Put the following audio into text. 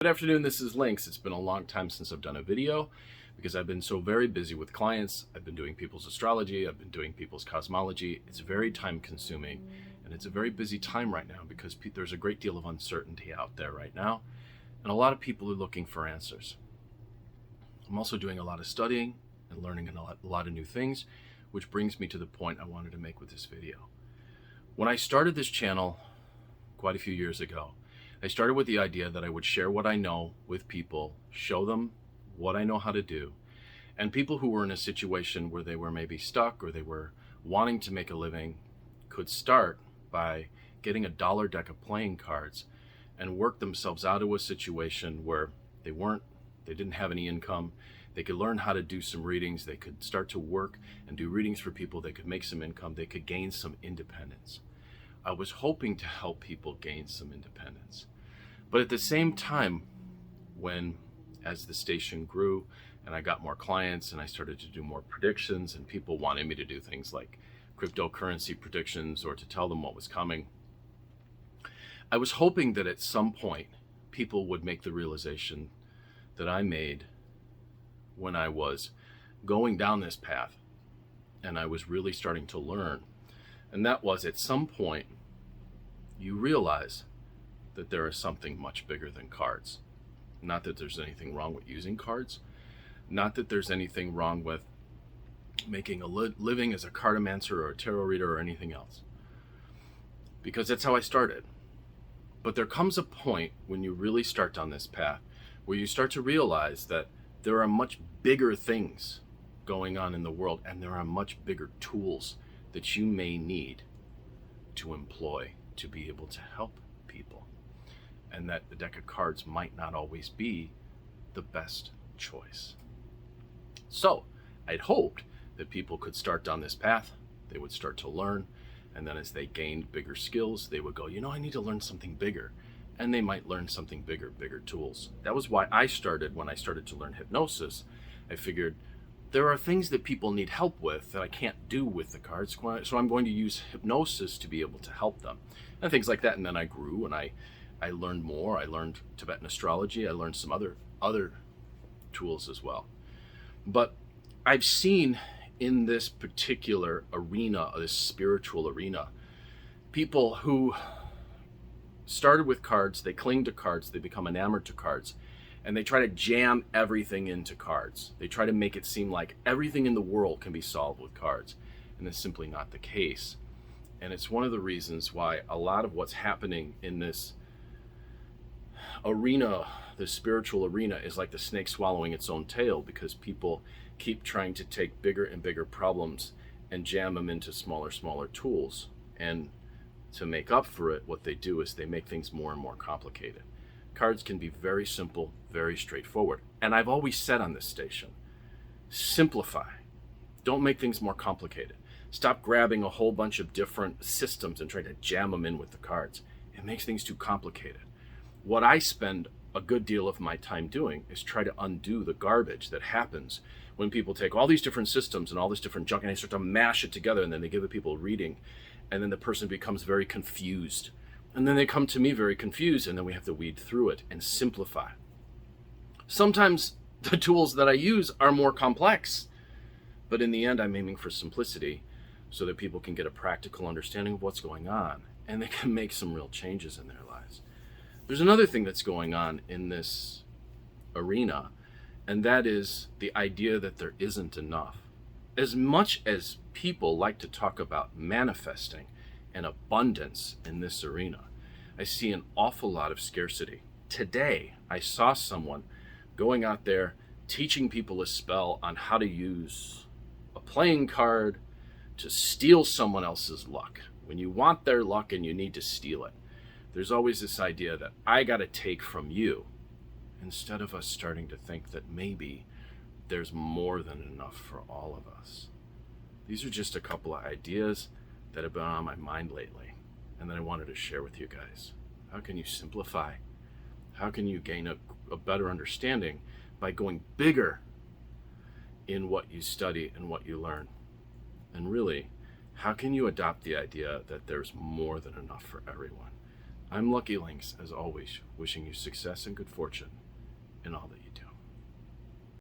Good afternoon, this is Lynx. It's been a long time since I've done a video because I've been so very busy with clients. I've been doing people's astrology, I've been doing people's cosmology. It's very time consuming and it's a very busy time right now because there's a great deal of uncertainty out there right now and a lot of people are looking for answers. I'm also doing a lot of studying and learning a lot of new things, which brings me to the point I wanted to make with this video. When I started this channel quite a few years ago, I started with the idea that I would share what I know with people, show them what I know how to do, and people who were in a situation where they were maybe stuck or they were wanting to make a living could start by getting a dollar deck of playing cards and work themselves out of a situation where they didn't have any income. They could learn how to do some readings, they could start to work and do readings for people, they could make some income, they could gain some independence. I was hoping to help people gain some independence. But at the same time, as the station grew and I got more clients and I started to do more predictions and people wanted me to do things like cryptocurrency predictions or to tell them what was coming, I was hoping that at some point people would make the realization that I made when I was going down this path and I was really starting to learn. And that was, at some point, you realize that there is something much bigger than cards. Not that there's anything wrong with using cards, not that there's anything wrong with making a living as a cartomancer or a tarot reader or anything else, because that's how I started. But there comes a point when you really start down this path where you start to realize that there are much bigger things going on in the world and there are much bigger tools that you may need to employ to be able to help people, and that the deck of cards might not always be the best choice. So I'd hoped that people could start down this path, they would start to learn, and then as they gained bigger skills, they would go, I need to learn something bigger, and they might learn something bigger tools. That was why I started. When I started to learn hypnosis, I figured there are things that people need help with that I can't do with the cards, so I'm going to use hypnosis to be able to help them, and things like that. And then I grew and I learned more. I learned Tibetan astrology. I learned some other tools as well. But I've seen in this particular arena, this spiritual arena, people who started with cards, they cling to cards, they become enamored to cards, and they try to jam everything into cards. They try to make it seem like everything in the world can be solved with cards, and that's simply not the case. And it's one of the reasons why a lot of what's happening in this arena, the spiritual arena, is like the snake swallowing its own tail, because people keep trying to take bigger and bigger problems and jam them into smaller tools. And to make up for it, what they do is they make things more and more complicated. Cards can be very simple, very straightforward. And I've always said on this station, simplify. Don't make things more complicated. Stop grabbing a whole bunch of different systems and trying to jam them in with the cards. It makes things too complicated. What I spend a good deal of my time doing is try to undo the garbage that happens when people take all these different systems and all this different junk and they start to mash it together, and then they give the people a reading, and then the person becomes very confused. And then they come to me very confused, and then we have to weed through it and simplify. Sometimes the tools that I use are more complex, but in the end I'm aiming for simplicity so that people can get a practical understanding of what's going on and they can make some real changes in their lives. There's another thing that's going on in this arena, and that is the idea that there isn't enough. As much as people like to talk about manifesting and abundance in this arena, I see an awful lot of scarcity. Today, I saw someone going out there teaching people a spell on how to use a playing card to steal someone else's luck. When you want their luck and you need to steal it, there's always this idea that I got to take from you, instead of us starting to think that maybe there's more than enough for all of us. These are just a couple of ideas that have been on my mind lately, and that I wanted to share with you guys. How can you simplify? How can you gain a better understanding by going bigger in what you study and what you learn? And really, how can you adopt the idea that there's more than enough for everyone? I'm Lucky Links, as always, wishing you success and good fortune in all that you do.